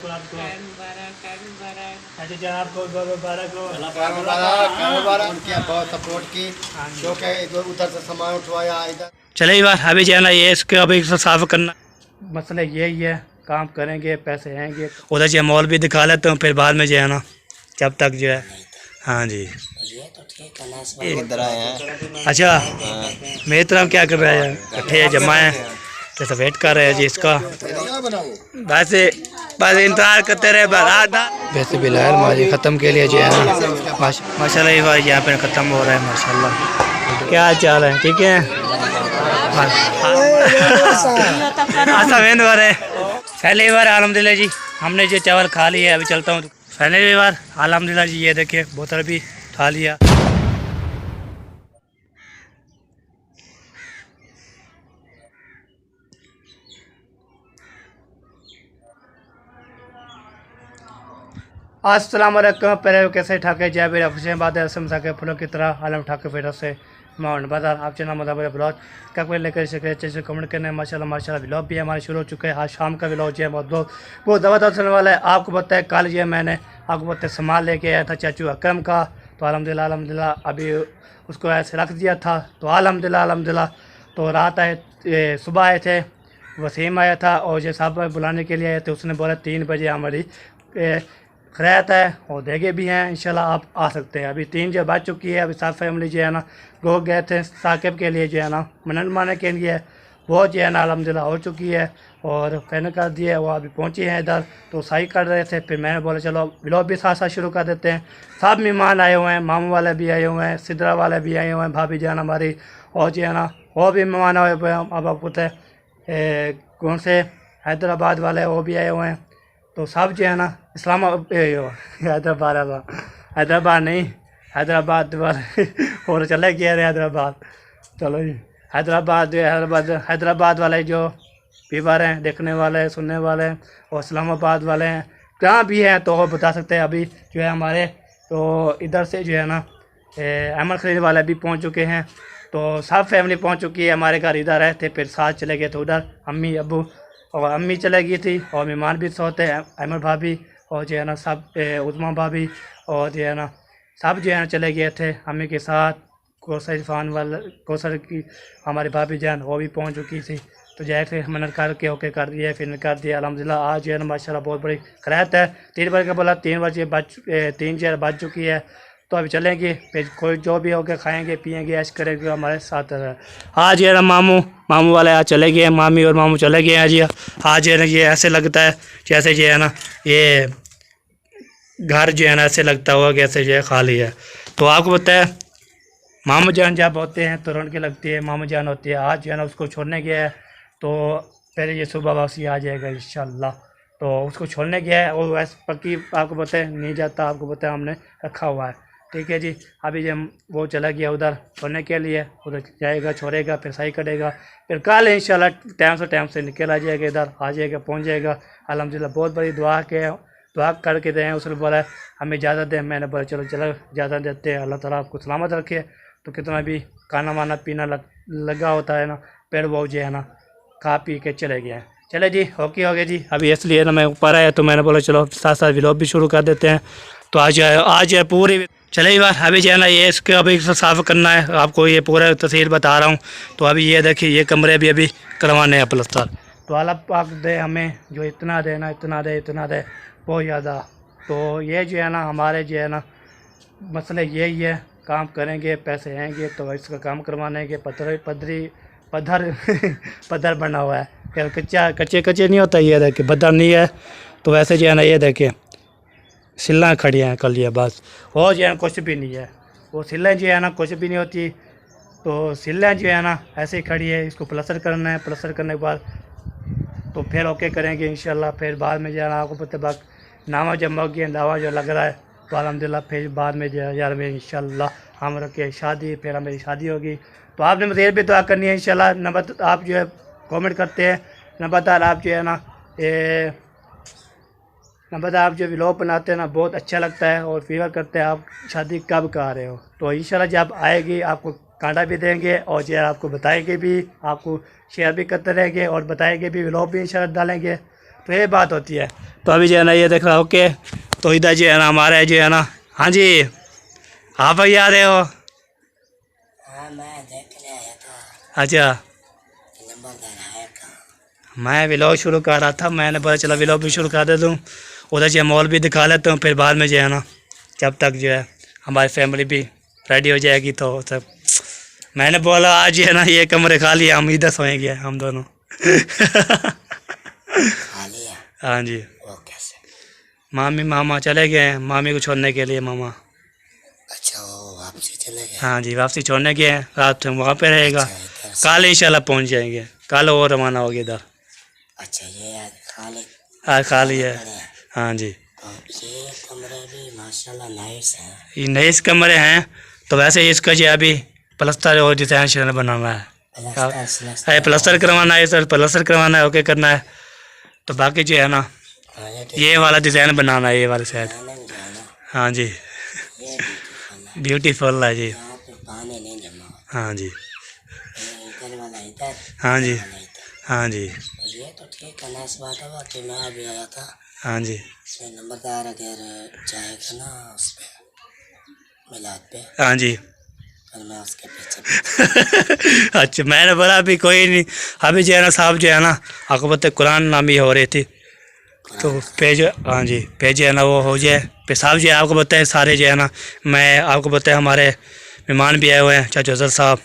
बहुत सपोर्ट की जो कि उधर से सामान उठवाया इधर। चले बार अभी जो है ना ये इसके अभी साफ करना मसला यही है, काम करेंगे पैसे आएंगे। उधर जो मॉल भी दिखा लेते हूँ फिर बाद में जो है ना जब तक जो है। हाँ जी इधर आए हैं। अच्छा मेरी तरफ क्या कर रहा है, इकट्ठे जमा है तो वेट कर रहे हैं जी इसका। वैसे बस इंतजार करते रहे वैसे बिलाल माजी ख़त्म के लिए जो है ना माशाल्लाह ये भाई यहाँ पे ख़त्म हो रहा है माशाल्लाह। क्या चाल है, ठीक है पहली बार अलहमदिल्ला जी हमने जो चावल खा लिया। अभी चलता हूँ पहली बार अलहमदिल्ला जी। ये देखिए बोतल भी खा लिया। अस्सलाम वालेकुम। पहले कैसे ठाके जय मेरा खुशियाँ बात है रसम के फूलों की तरह आलम ठाके फिर से मैं बाजार आप चैनल मतलब ब्लॉग क्या कोई लेकर सके अच्छे से कमेंट करने। माशाल्लाह ब्लॉग भी हमारे शुरू हो चुके हैं। आज शाम का ब्लॉग जो है बहुत ज़बरदस्त होने वाला है। आपको पता है कल जो मैंने आपको पता है सामान लेके आया था चाचू अकरम का, तो अल्हम्दुलिल्लाह अभी उसको ऐसे रख दिया था। तो अल्हम्दुलिल्लाह तो रात आए सुबह आए थे, वसीम आया था और जो साहब बुलाने के लिए आए थे उसने बोला 3 बजे हमारी खैरियत है और देगे भी हैं इंशाल्लाह आप आ सकते हैं। अभी 3 जो बज चुकी है। अभी साथ फैमिली जो है ना गो गए थे साकिब के लिए जो है ना मनन माने के लिए, वो जो है ना अल्हम्दुलिल्लाह हो चुकी है और फैन कर दिए। वो अभी पहुँचे हैं इधर तो सही कर रहे थे। फिर मैंने बोला चलो व्लॉग भी साथ साथ शुरू कर देते हैं। सब मेहमान आए हुए हैं, मामू वाले भी आए हुए हैं, सिदरा वाले भी आए हुए हैं, भाभी जान हमारी और जो है ना वो भी मेहमान आए हुए हैं। अब आपको पता है कौन से हैदराबाद वाले वो भी आए हुए हैं। तो सब जो है ना हैदराबाद नहीं हैदराबाद वाले और चले गए हैदराबाद। चलो जी हैदराबाद वाले जो व्यूअर हैं, देखने वाले सुनने वाले और इस्लामाबाद वाले हैं कहाँ भी हैं तो वो बता सकते हैं। अभी जो है हमारे तो इधर से जो है ना अहमद खलील वाले भी पहुँच चुके हैं। तो सब फैमिली पहुँच चुकी है। हमारे घर इधर आए थे फिर साथ चले गए थे उधर। अम्मी अब्बू और अम्मी चले गई थी और मेहमान भी सोते हैं अहमद भाभी और जो है ना सब उज़मा भाभी और जो है ना सब जो है ना चले गए थे अम्मी के साथ। कौसर की हमारी भाभी जान वो भी पहुंच चुकी थी। तो जैसे मनत करके ओके कर दिया फिर कर दिया अल्हम्दुलिल्लाह। आज जो है ना माशाल्लाह बहुत बड़ी खैरियत है। 3 बजे का बोला 3 बजे 3 बज चुकी है। तो अभी चलेंगे फिर कोई जो भी होके खाएंगे पिएंगे ऐश करेंगे हमारे साथ। आज ये ना मामू वाले आज चले गए, मामी और मामू चले गए आज। आज है ना ये ऐसे लगता है जैसे जो है ना ये घर जो है ना ऐसे लगता हुआ कि ऐसे जो है खाली है। तो आपको पता है मामू जान जब होते हैं तो रौनक लगती है, मामू जान होती है। आज जो है ना उसको छोड़ने गया है तो पहले ये सुबह वापसी आ जाएगा इंशाल्लाह। तो उसको छोड़ने गया है और वैसे पक्की आपको पता है नहीं जाता, आपको पता है हमने रखा हुआ है, ठीक है जी। अभी जब वो चला गया उधर छोड़ने के लिए, उधर जाएगा छोड़ेगा फिर सही करेगा फिर कल इंशाल्लाह टाइम से निकल आ जाएगा, इधर आ जाएगा पहुंच जाएगा अल्हम्दुलिल्लाह। बहुत बड़ी दुआ करके दें। उसने बोला हमें इजाज़त दें, मैंने बोला चलो इजाज़त देते हैं। अल्लाह ताला आपको सलामत रखे। तो कितना भी खाना वाना पीना लगा होता है ना फिर वो जो है ना खा पी के चले गए हैं। चले जी हो गया जी। अभी इसलिए ना मैं ऊपर आया तो मैंने बोला चलो साथ साथ व्लॉग भी शुरू कर देते हैं। तो आज है पूरी चले बार अभी जो है ना ये इसके अभी साफ़ करना है। आपको ये पूरा तस्वीर बता रहा हूँ। तो अभी ये देखिए ये कमरे भी अभी करवाने हैं प्लस्तर। तो अल्लाह पाक दे हमें जो इतना दे बहुत ज़्यादा। तो ये जो है ना हमारे जो है ना मसले यही है, काम करेंगे पैसे आएंगे तो इसका काम करवाने के पत्थर बना हुआ है। फिर कच्चे नहीं होता, ये देखिए पत्थर नहीं है। तो वैसे जो है ना ये देखिए सिल्ला खड़ी हैं कल ये बस वो जो है कुछ भी नहीं है। वो सिल्लें जो है ना कुछ भी नहीं होती। तो सिल्लें जो है ना ऐसे ही खड़ी है। इसको प्लस्तर करना है, प्लस्तर करने के बाद तो फिर ओके करेंगे इंशाल्लाह। फिर बाद में जो है ना आपको पता बात नामा जब मग गया दावा जो लग रहा है तो अल्हम्दुलिल्लाह फिर बाद में जो है यार में इंशाल्लाह हम रखे शादी फिर मेरी शादी होगी। तो आपने मज़ीद भी दुआ करनी है इंशाल्लाह। नंबर आप जो है कमेंट करते हैं, नंबर आप जो है ना नंबर आप जो व्लॉग बनाते हैं ना बहुत अच्छा लगता है और फीवर करते हैं आप शादी कब कर रहे हो। तो इंशाल्लाह जब आएगी आपको कांटा भी देंगे और जो आपको बताएंगे भी, आपको शेयर भी करते रहेंगे और बताएंगे भी, व्लॉग भी इंशाल्लाह डालेंगे। तो ये बात होती है। तो अभी जो है ना ये देख रहा हो ओके। तो इधर जो है ना हमारे जो है ना, हाँ जी आप भाई आ रहे हो? हाँ मैं देखने आया था। अच्छा नंबरदार है कहाँ? मैं व्लॉग शुरू कर रहा था, मैंने पता चला व्लॉग भी शुरू कर देता हूँ, उधर जो है मॉल भी दिखा लेता हूँ, फिर बाद में जो है ना जब तक जो है हमारी फैमिली भी रेडी हो जाएगी तो सब। मैंने बोला आज जो है ना ये कमरे खाली है, हम इधर सोएंगे हम दोनों। खाली है? हाँ जी वो कैसे? मामी मामा चले गए हैं मामी को छोड़ने के लिए मामा। अच्छा वो वापसी चले गए? हाँ जी वापसी छोड़ने गए हैं, रात में वहाँ पे रहेगा। अच्छा, इधर से- कल इंशाल्लाह पहुँच जाएंगे, कल और रवाना होगी इधर। अच्छा ये आज खाली आज खाली है। पड़े हैं। हाँ जी और ये कमरे भी माशाल्लाह नाइस हैं। ये नए कमरे हैं। तो वैसे इसका जो है अभी प्लस्तर और डिजाइन शैन बनाना है, प्लस्तर प्लस्तर करवाना है सर, प्लस्तर करवाना है ओके करना है। तो बाकी जो है ना हाँ, ये वाला डिज़ाइन बनाना है, ये वाला साइड। डिजाइनिंग जो है ना हाँ जी ये ब्यूटीफुल है। ब्यूटीफुल है जी। यहाँ पे पानी नहीं जमा होता। हाँ जी ये इधर वाला इधर, हाँ जी इधर वाला इधर। हाँ जी तो ये तो ठीक है, नाइस बात है। बाकी मैं अभी आया था, हाँ जी ये नंबरदार अगर जाएगा ना उस पे मिलाद पे, हाँ जी। फिर मैं उसके पीछे अच्छा मैंने बोला अभी कोई नहीं, अभी जो है ना साहब जो है ना आपको पता है कुरान नामी हो रही थी, तो पेज हाँ जी पेज जो है ना वो हो जाए पेशाब जो है आपको पता है सारे जो है ना, मैं आपको पता है हमारे मेहमान भी आए हुए हैं चाचा अजहर साहब,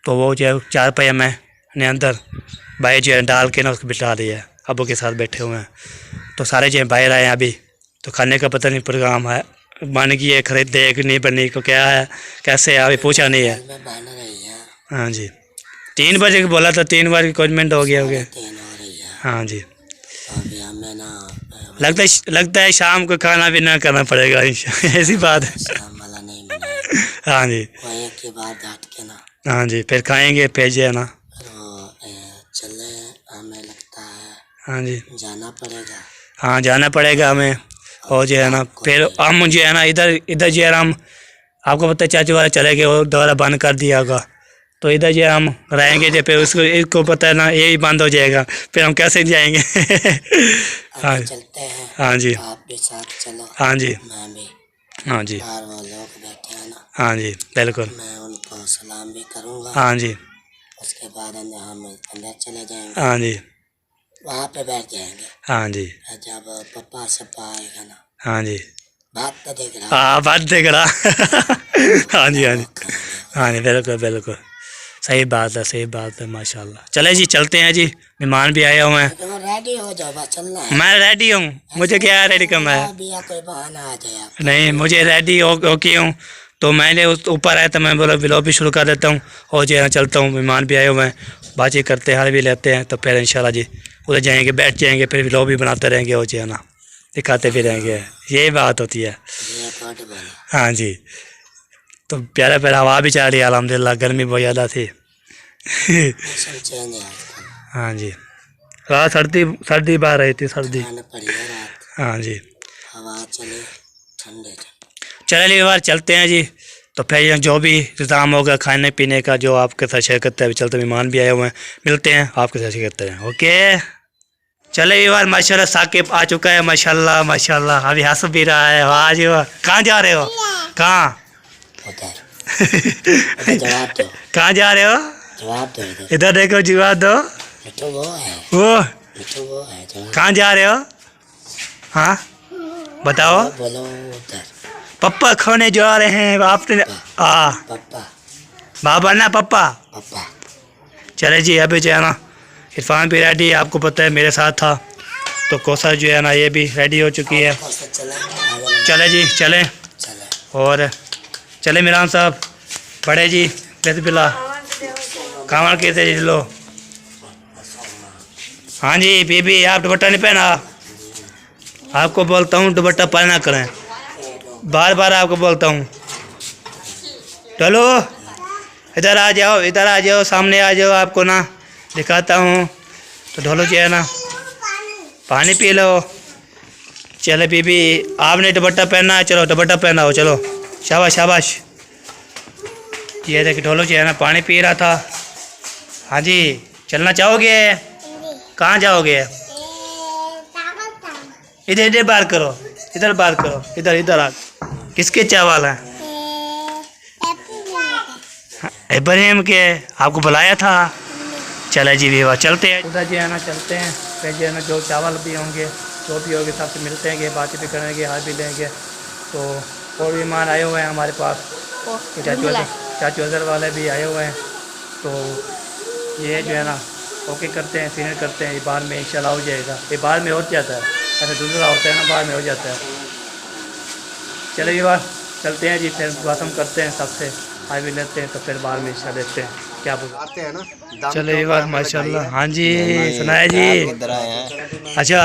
तो वो जो है 4 पहिया में ने अंदर भाई जो है डाल के ना उसको बिठा दिया है, अबू के साथ बैठे हुए हैं। तो सारे जो है बाहर आए हैं अभी, तो खाने का पता नहीं प्रोग्राम है बन गई है, खरीद देख नहीं बनी को क्या है कैसे है अभी पूछा नहीं है। में बन रही है। हाँ जी 3 बजे बोला था, 3 बार कॉन्वेंट हो गया हो गया। 3 हो रही है। हाँ जी तो अभी हमें ना लगता है शाम को खाना भी ना करना पड़ेगा ऐसी बात है। शाम वाला नहीं बनाया, हाँ जी वो एक ही बार डांट के ना हाँ जी फिर खाएंगे पेज है ना। तो चले, हमें लगता है हाँ जी जाना पड़ेगा। हाँ जाना पड़ेगा हमें। और जो है ना फिर हम जो है ना इधर जो है हम आपको पता है चाचू वाले चले गए और दोबारा बंद कर दिया होगा, तो इधर जो है हम रहेंगे जो फिर उसको इसको पता है ना यही बंद हो जाएगा, फिर हम कैसे जाएंगे। हाँ अभी चलते हैं। हाँ जी आप भी साथ चलो। हाँ जी मैं भी। हाँ जी बाहर वो लोग बैठे हैं ना, हाँ जी बिल्कुल मैं उनको सलाम भी करूँगा। हाँ जी उसके बाद हम अंदर चले जाएंगे, हाँ जी वहाँ पे बैठ जाएंगे। हाँ जी जब पप्पा सप्पा आएगा ना, हाँ जी बात तो देख रहा हाँ बात देख रहा। हाँ जी हाँ जी खाएंगे। हाँ जी बिल्कुल बिल्कुल सही बात है माशाल्लाह। चले जी चलते हैं जी, मेहमान भी आए हुए हैं। तो रेडी हो जाओ, बस चलना है। मैं रेडी हूँ, मुझे क्या रेडी करना है। अभी या कोई बहाना आ जाए आपका। नहीं मुझे रेडी हो की हूँ, तो मैंने उस ऊपर आया तो मैं बोला व्लॉग भी शुरू कर देता हूँ और जो है चलता हूँ, मेहमान भी आए हुए हैं, बातचीत करते हाल भी लेते हैं, तो फिर इंशाल्लाह जी उधर जाएंगे बैठ जाएंगे, फिर व्लॉग भी बनाते रहेंगे और जो है ना दिखाते भी रहेंगे, यही बात होती है। ये गुड बोला। हाँ जी तो प्यारा प्यारा हवा भी चल रही है अल्हम्दुलिल्लाह, गर्मी बहुत ज़्यादा थी। मौसम चेंज है आजकल, हाँ जी रात सर्दी बाहर रही थी सर्दी। खाना पड़ी है रात, हाँ जी हवा चले ठंडे ठंडे। चलिए एक बार चलते हैं जी, तो फिर जो भी इंतज़ाम होगा खाने पीने का जो आपके साथ शेयर करते हैं, चलते मेहमान भी आए हुए हैं, मिलते हैं आपके साथ शेयर करते हैं ओके। चले एक बार माशाल्लाह साकिब आ चुका है माशाल्लाह माशाल्लाह, अभी हंस भी रहा है। वाह जी वाह, कहाँ जा रहे हो कहाँ? उधर जवाब दो, कहाँ जा रहे हो? जवाब दो इधर। इधर देखो जवाब दो। मिठू वो है, वो मिठू वो है, जवाब कहाँ जा रहे हो? हाँ बताओ। बोलो उधर। पप्पा खाने जा रहे हैं आपने पप्पा बाबा ना पप्पा। पप्पा चले जी अभी जो है ना इरफान भी रेडी, आपको पता है मेरे साथ था, तो कोसा जो है ना ये भी रेडी हो चुकी है। चले जी चले और चले मिरान साहब बड़े जी बिस्मिल्लाह कामड़ के थे जी लो। हाँ जी बीबी आप दुपट्टा नहीं पहना, आपको बोलता हूँ दुपट्टा पहना करें, बार बार आपको बोलता हूँ। चलो इधर आ जाओ सामने आ जाओ, आपको ना दिखाता हूँ। तो ढोलो जो है ना पानी पी लो। चले बीबी आपने दुपट्टा पहनना है, चलो दुपट्टा पहना हो, चलो शाबाश शाबाश। ये देखिए ढोलो जो है ना पानी पी रहा था। हाँ जी चलना चाहोगे? कहाँ जाओगे? इधर इधर बात करो, इधर बात करो, इधर इधर आ। किसके चावल हैं? इब्राहिम के। आपको बुलाया था। चले जी विवाह चलते हैं उधर जी है ना, चलते हैं फिर जो है ना जो चावल भी होंगे जो भी होंगे सबसे मिलते हैं, बातें भी करेंगे, हाथ भी लेंगे। तो और भी मेहमान आए हुए हैं हमारे पास, चाचू अजहर वाले भी आए हुए हैं। तो ये जो है ना ओके करते हैं, सीनियर करते हैं, ये बाहर में इंशाल्लाह हो जाएगा। ये बाहर में हो जाता है, ऐसे दूसरा होता है ना, बाहर में हो जाता है। चले ये बार चलते हैं जी, फिर बात हम करते हैं सबसे, हाई भी लेते हैं, तो फिर बाहर में इंशाल्लाह देखते हैं क्या आते हैं ना। चलो ये बार माशाल्लाह। हाँ जी सुनाया जी। अच्छा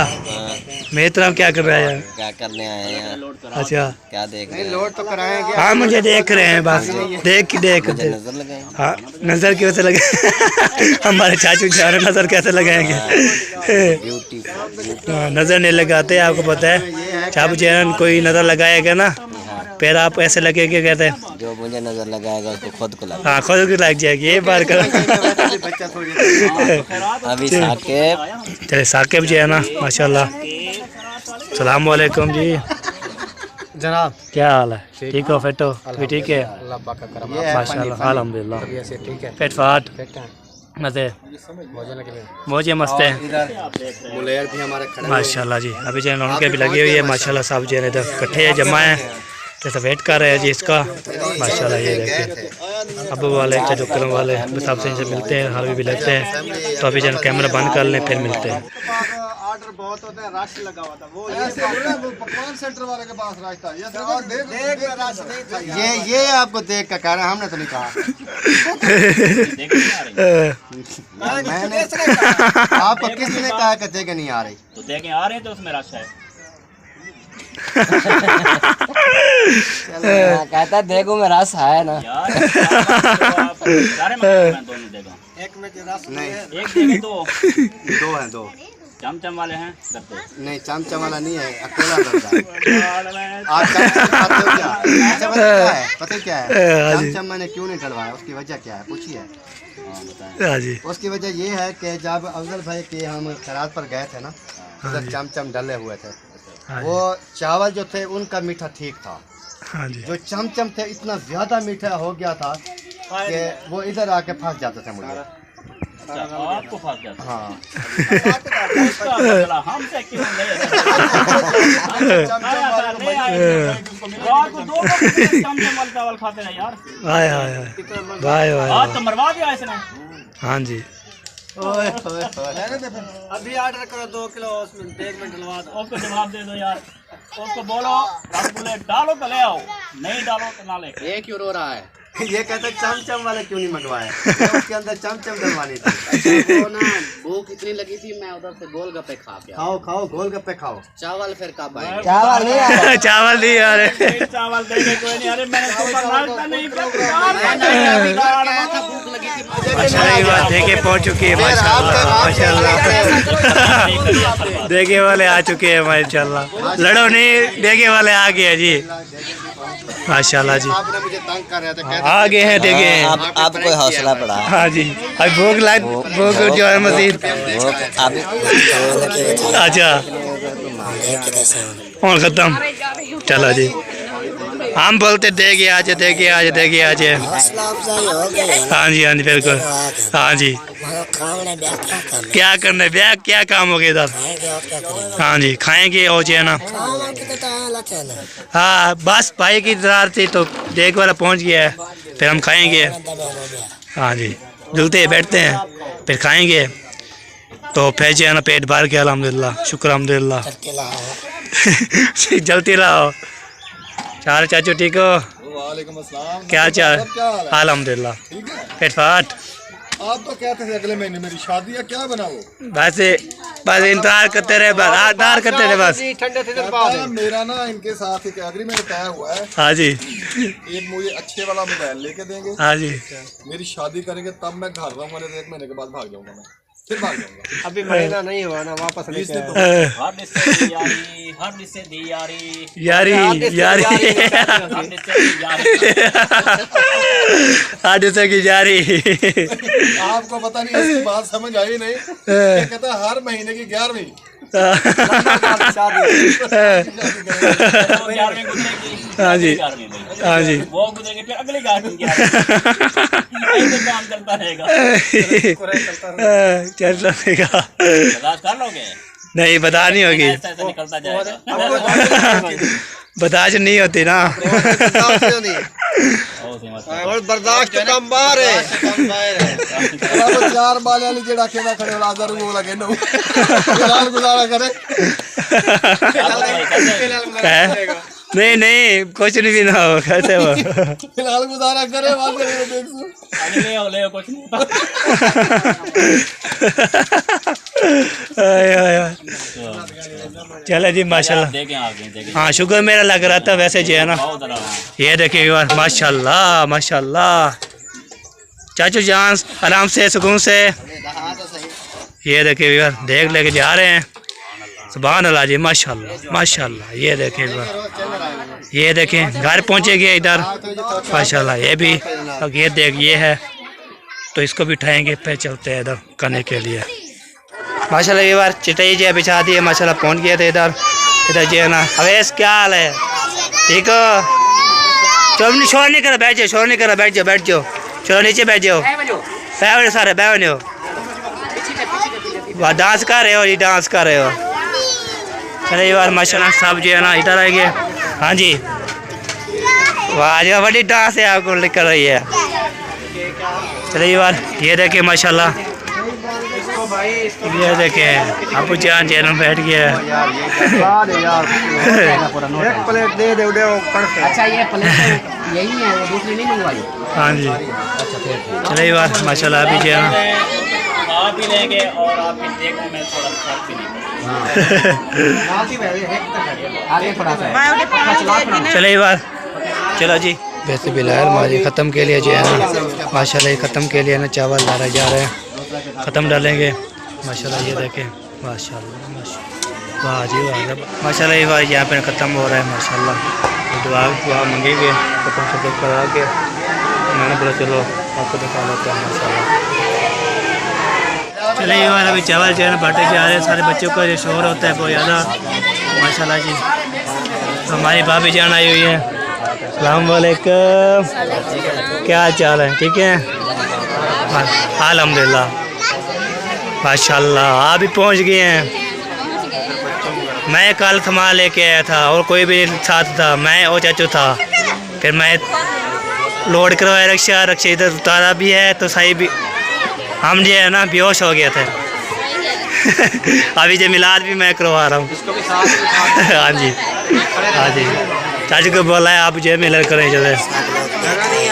मेरी तरफ क्या कर रहा है यार? क्या करने आए हैं? अच्छा क्या देख रहे हैं? लोड तो कराएंगे। हाँ मुझे देख रहे हैं बस, देख नजर लगाए। हाँ नज़र कैसे लगे हमारे चाचू जाने नज़र कैसे लगाएंगे? ब्यूटी हाँ, नज़र नहीं लगाते, आपको पता है। चाचू चैन कोई नज़र लगाएगा ना फिर आप ऐसे लगेंगे, कहते हैं जो मुझे नजर लगाएगा उसको खुद को लगा। हाँ खुद की लग जाएगी। ये बार कर अभी साकिब चले साकिब जी है ना माशाल्लाह। सलाम वालेकुम जी जनाब, क्या हाल है? ठीक हो? फिट हो? अभी ठीक है अल्लाह पाक का करम। माशाल्लाह अल्हम्दुलिल्लाह। ऐसे ठीक है। फिट फाट मजे मौजे मस्त है मुलेर भी हमारे खड़े माशाल्लाह जी। अभी जो है उनके भी लगी हुई है माशाल्लाह, सब जो है इधर इकट्ठे जमा है, जैसे वेट कर रहे हैं जी इसका माशाल्लाह। ये देखिए अबू वाले चाचू करम वाले सबसे इनसे मिलते हैं, हर भी लेते हैं। तो अभी जो कैमरा बंद कर लें फिर मिलते हैं। ऑर्डर बहुत होते हैं, रश लगा हुआ था। वो पकवान सेंटर वाले के पास रश था। ये आपको देख कर कह रहे हैं, हमने तो नहीं कहा। मैंने आपको किसने कहा कि देख नहीं आ रही? तो देखें आ रहे हैं तो उसमें रश है। कहता देखो मैं रस है ना यार सारे मैं दोनों देगा। एक में रस नहीं, एक देगा दो हैं, दो चमचम वाले हैं करते। नहीं, चमचम वाला नहीं है, अकेला करता है। आप चमचम खाते हो क्या? अच्छा पता क्या है चमचम मैंने क्यों नहीं डलवाया? उसकी वजह क्या है पूछिए। उसकी वजह ये है कि जब अफजल भाई के हम खैरात पर गए थे ना, उधर चमचम डले हुए थे। वो चावल जो थे उनका मीठा ठीक था, जो चमचम थे इतना ज्यादा मीठा हो गया था कि वो इधर आके फंस जाते थे मुझे। आपको फंस जाता है। हाँ उसका बदला हमसे क्यों नहीं? रात को 2 चमचम वाले चावल खाते हैं यार। हाय हाय भाई आज तो मरवा दिया इसने। हाँ जी अभी ऑर्डर करो 2 किलो, उसमें 1 मिनट डलवा दो। उसको जवाब दे दो यार, उसको बोलो रसगुल्ले डालो तो ले आओ, नहीं डालो तो ना ले। ये क्यों रो रहा है? ये कहते चमचम वाले क्यों नहीं मंगवाए? उसके अंदर चमचम डलवानी थी। वो ना भूख इतनी लगी थी, मैं उधर से गोलगप्पे खा गया। खाओ गोलगप्पे खाओ। चावल फिर कब आएंगे? चावल नहीं आया। चावल नहीं आ रहे। चावल देंगे कोई नहीं। अरे मैंने सुबह नाश्ता नहीं किया। भूख लगी थी। माशाल्लाह ये बात देखे पहुंच चुकी है माशाल्लाह माशाल्लाह। देखे वाले आ चुके हैं माशाल्लाह। लड़ो नहीं, देखे वाले आ गए जी माशाल्लाह जी। आपने मुझे तंग कर रहे थे, आ गए हैं, देखे हैं। आप कोई हौसला पड़ा। हाँ जी अभी भोग जो है मजीद। अच्छा और खत्म। चलो जी हम बोलते देखे आज देखे आज देखे आज। हाँ जी बिल्कुल। हाँ जी क्या करना ब्याह, क्या काम हो गया इधर? हाँ जी खाएंगे और जो है ना। हाँ बस भाई की इंतजार थी तो देख वाला पहुंच गया है, फिर हम खाएंगे। हाँ जी जुलते बैठते हैं फिर खाएंगे, तो फिर जो है ना पेट भर के अल्हम्दुलिल्लाह, शुक्र अल्हम्दुलिल्लाह। जलती रहो। चार चाचू ठीक हो? वालेकुम अस्सलाम। क्या चाल? क्या हाल है? अल्हम्दुलिल्लाह। ठीक है। पेट फाट। आप तो कहते थे अगले महीने मेरी शादी है, क्या बनाओ? बस इंतजार करते रहे, बस इंतजार करते रहे बस। कहता है, मेरा ना इनके साथ एक एग्रीमेंट तय हुआ है। हाँ जी एक मुझे अच्छे वाला मोबाइल लेके देंगे, हाँ जी मेरी शादी करेंगे, तब मैं घर रहूंगा, नहीं तो 1 महीने के बाद भाग जाऊंगा। मैं फिर भाग जाऊंगा। अभी महीना नहीं हुआ ना, वापस प्लीज लेके नहीं आए। तो। हर रिश्ते की यारी, हर रिश्ते दी यारी, यारी यारी हर रिश्ते की यारी। हादसे की जारी। आपको पता नहीं इसकी बात समझ आई नहीं। ये कहता है हर महीने की 11वीं ग्यारहवीं गुजरेगी, हाँ जी, 11वीं भाई। हाँ जी। वो गुजरेगी फिर अगली 11वीं ऐसे काम करता रहेगा। चल रहेगा। बर्दाश्त कर लोगे? नहीं बता नहीं होगी, ऐसा ऐसा निकलता जाएगा। बर्दाश्त नहीं होती ना। और बर्दाश्त तो कम बाहर है। चार बाले वाली जेड़ा खेला खड़े वाला आदर वो लगे नो फिलहाल गुजारा करे। नहीं नहीं कुछ नहीं भी ना हो कैसे हो। फिलहाल गुजारा करे वहां से देख सो ले कुछ नहीं। चलो जी माशाल्लाह। देखें आगे देखें। हाँ शुक्र मेरा लग रहा था वैसे जो है ना। ये देखिए यार माशाल्लाह माशाल्लाह। चाचू जान आराम से सुकून से। ये देखिए यार देख लेके जा रहे हैं। सुभान अल्लाह जी माशाल्लाह माशाल्लाह। ये देखिए यार, ये देखें घर पहुँचे गए इधर माशाल्लाह। ये भी अब ये देख ये है तो इसको भी उठाएंगे फिर चलते हैं इधर करने के लिए। माशाल्लाह ये बार चटाई जो बिछा दी है माशाल्लाह। पहुँच गए थे इधर जो है ना। अवेश क्या हाल है? ठीक हो? चलो शोर नहीं करो बैठ जाओ, शोर नहीं करो बैठ जाओ बैठ जाओ। चलो नीचे बैठ जाओ, बैठ सारे बैठ हो। वाह डांस कर रहे हो, ये डांस कर रहे हो। चलो ये बार माशाल्लाह सब जो है ना इधर आएंगे। हाँ जी वाह जो बड़ी डांस है आपको कर रही है। चलो ये बार ये देखिए माशाल्लाह। ये देखें आपको जान जैन बैठ गया। एक प्लेट दे दे अच्छा ये प्लेट यही है, वो दूसरी नहीं मंगवाई? हाँ जी अच्छा फिर चलो ये बार माशाल्लाह अभी जो है आप भी लेंगे और आपकी देखने में थोड़ा फर्क भी नहीं आगे थोड़ा सा चलो ये बार। चलो जी वैसे बिलाल माजी ख़त्म के लिए जो है ना माशाल्लाह ये ख़त्म के लिए ना चावल डाले जा रहे हैं। ख़त्म डालेंगे माशाल्लाह। ये देखें माशाल्लाह माशाल्लाह वाह जी वाह माशाल्लाह। ये बार यहाँ पे ख़त्म हो रहा है माशाल्लाह। दुआ दुआ मंगेंगे ख़त्म शत्म करा के मैंने बोला चलो आपको दिखा लेते हैं माशाल्लाह। चलिए ये बार अभी चावल जो है ना बांटे जा रहे हैं। सारे बच्चों का जो शोर होता है बहुत ज़्यादा माशाल्लाह जी। तो हमारी भाभी जान आई हुई है। अस्सलाम वालेकुम, क्या हाल चाल है? ठीक है अल्हम्दुलिल्लाह माशाल्लाह। आप भी पहुंच गए हैं। मैं कल थमा लेके आया था और कोई भी साथ था, मैं और चाचू था। फिर मैं लोड करवाया रिक्शा इधर उतारा भी है तो सही भी हम जो है ना बेहोश हो गए थे। अभी जो मिलाद भी मैं करवा रहा हूँ। हाँ जी हाँ जी चाचू को बोला है आप जो है मिलर करें चले।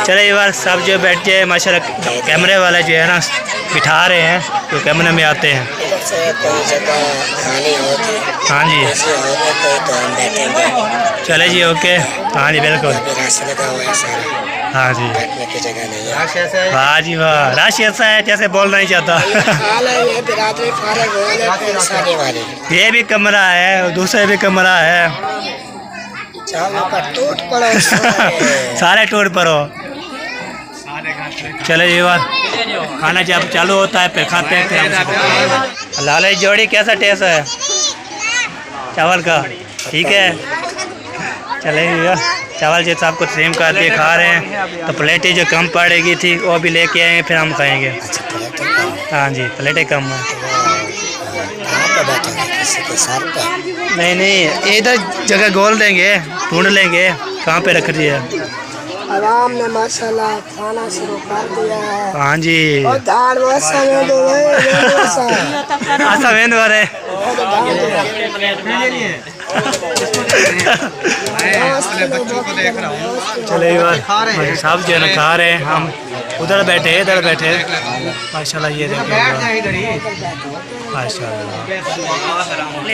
चले ये बार सब जो बैठ जाए माशाल्लाह। कैमरे वाले जो है ना बिठा रहे हैं तो कैमरे में आते हैं। हाँ जी चले जी ओके। हाँ जी बिल्कुल हाँ जी वाह जी वाह। रश ऐसा है जैसे बोलना ही चाहता। ये भी कमरा है और दूसरा भी कमरा है। सारे टूट पड़ो। चले जी बार खाना जब चालू होता है फिर खाते हैं। लाल जोड़ी कैसा टेस्ट है चावल का? ठीक है चले भैया। चावल जो आपको सेम कर दिए खा रहे हैं तो प्लेटें जो कम पड़ेगी थी वो भी लेके आएंगे फिर हम खाएंगे। हाँ जी प्लेटें कम है। नहीं नहीं इधर जगह गोल देंगे ढूंढ लेंगे कहाँ पे रख दिया। आराम ने माशाल्लाह खाना शुरू कर दिया है। हाँ जी और दाल समय दो सवेंद वाले चले बार सब जो है ना खा रहे हैं। हम उधर बैठे इधर बैठे माशाल्लाह। ये देखिए माशाल्लाह।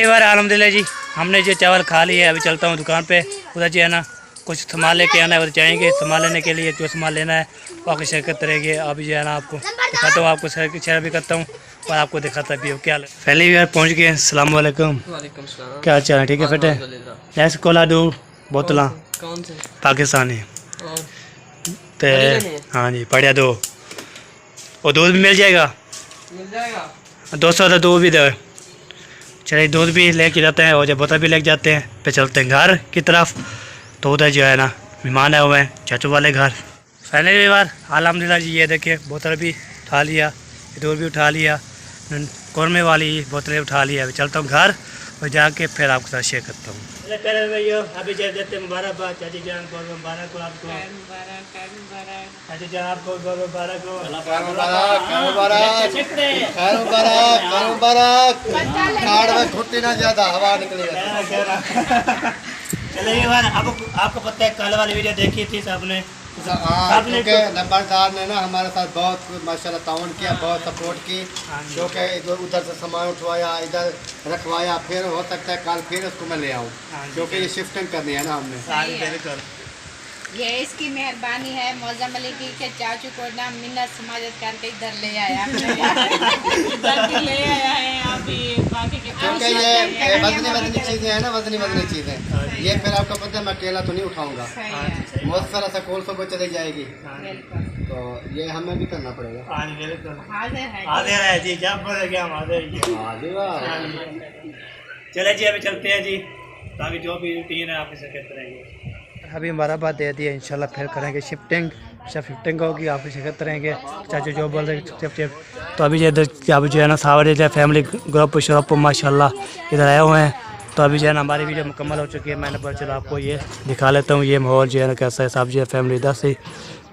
बार अलहम्दुलिल्लाह जी हमने जो चावल खा लिए है। अभी चलता हूँ दुकान पे उधर जो है ना कुछ सामान लेके आना है। उधर जाएंगे सामान लेने के लिए जो सामान लेना है वो आपको शेयर करते रहेंगे। अभी जो है ना आपको दिखाता हूँ, आपको शेयर भी करता हूँ और आपको दिखाता भी हो क्या। पहले यार पहुँच गए। अस्सलाम वालेकुम, क्या हाल चाल है? ठीक है फिट है। ऐसे कोला दो बोतल पाकिस्तानी तो हाँ जी बढ़िया दो। और दूध भी मिल जाएगा 200 का दूध भी दो। चलिए दूध भी लेके जाते हैं और जब बोतल भी लेके जाते हैं फिर चलते हैं घर की तरफ। तो उधर जो है ना मेहमान आए हुए हैं चाचू वाले घर। फाइनली बार अल्हम्दुलिल्लाह जी, ये देखिए बोतल भी उठा लिया, दूध भी उठा लिया, कौरमे वाली बोतलें उठा लिया। अभी चलता हूँ घर और जाके फिर आपके साथ शेयर करता हूँ। अभी जब देते मुबारकबाद चाची जान, बहुत मुबारक हो आपको। चाची जान आपको बहुत मुबारक हो। घुट्टी ना ज्यादा हवा निकलेगा। चलिए बार आपको पता है कल वाली वीडियो देखी थी सबने। क्योंकि नंबरदार ने ना हमारे साथ बहुत माशाल्लाह ताउन किया, बहुत सपोर्ट की, क्योंकि उधर से सामान उठवाया, इधर रखवाया। फिर हो सकता है कल फिर उसको मैं ले आऊँ, क्योंकि ये शिफ्टिंग करनी है ना हमने। ये इसकी मेहरबानी है मौजम अली की के चाचू को ना मिन्नत समाजत करके इधर ले आया ले आया है। अभी बाकी के क्योंकि ये वजनी चीज़ें हैं ना, वजनी चीज़ें, ये फिर आपको पता है मैं अकेला तो नहीं उठाऊंगा, बहुत सारा स्कूल को चली जाएगी, तो ये हमें भी करना पड़ेगा। चले जी अभी चलते हैं जी, ताकि जो भी रूटीन है आप इसे कहते रहेंगे। अभी हमारा बात दे दिया, इंशाल्लाह फिर करेंगे शिफ्टिंग। जब शिफ्टिंग होगी आप इसे कहते रहेंगे चाचू जो बोल रहे शिफ्ट। तो अभी जो अभी जो है ना सारे जो फैमिली ग्रुप शॉप माशाल्लाह इधर आए हुए हैं। तो अभी जो है ना हमारी वीडियो मुकम्मल हो चुकी है। मैंने बोला चलो आपको ये दिखा लेता हूँ, ये माहौल जो है ना कैसा है, सब जो है फैमिली इधर से।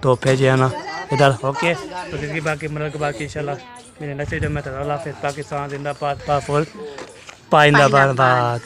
तो फिर जो है ना इधर ओके, तो जिसकी बाकी मतलब के बाकी इंशाल्लाह मेरे नेक्स्ट वीडियो में। तो अल्लाह हाफ़िज़, पाकिस्तान जिंदाबाद, पाइंदाबाद।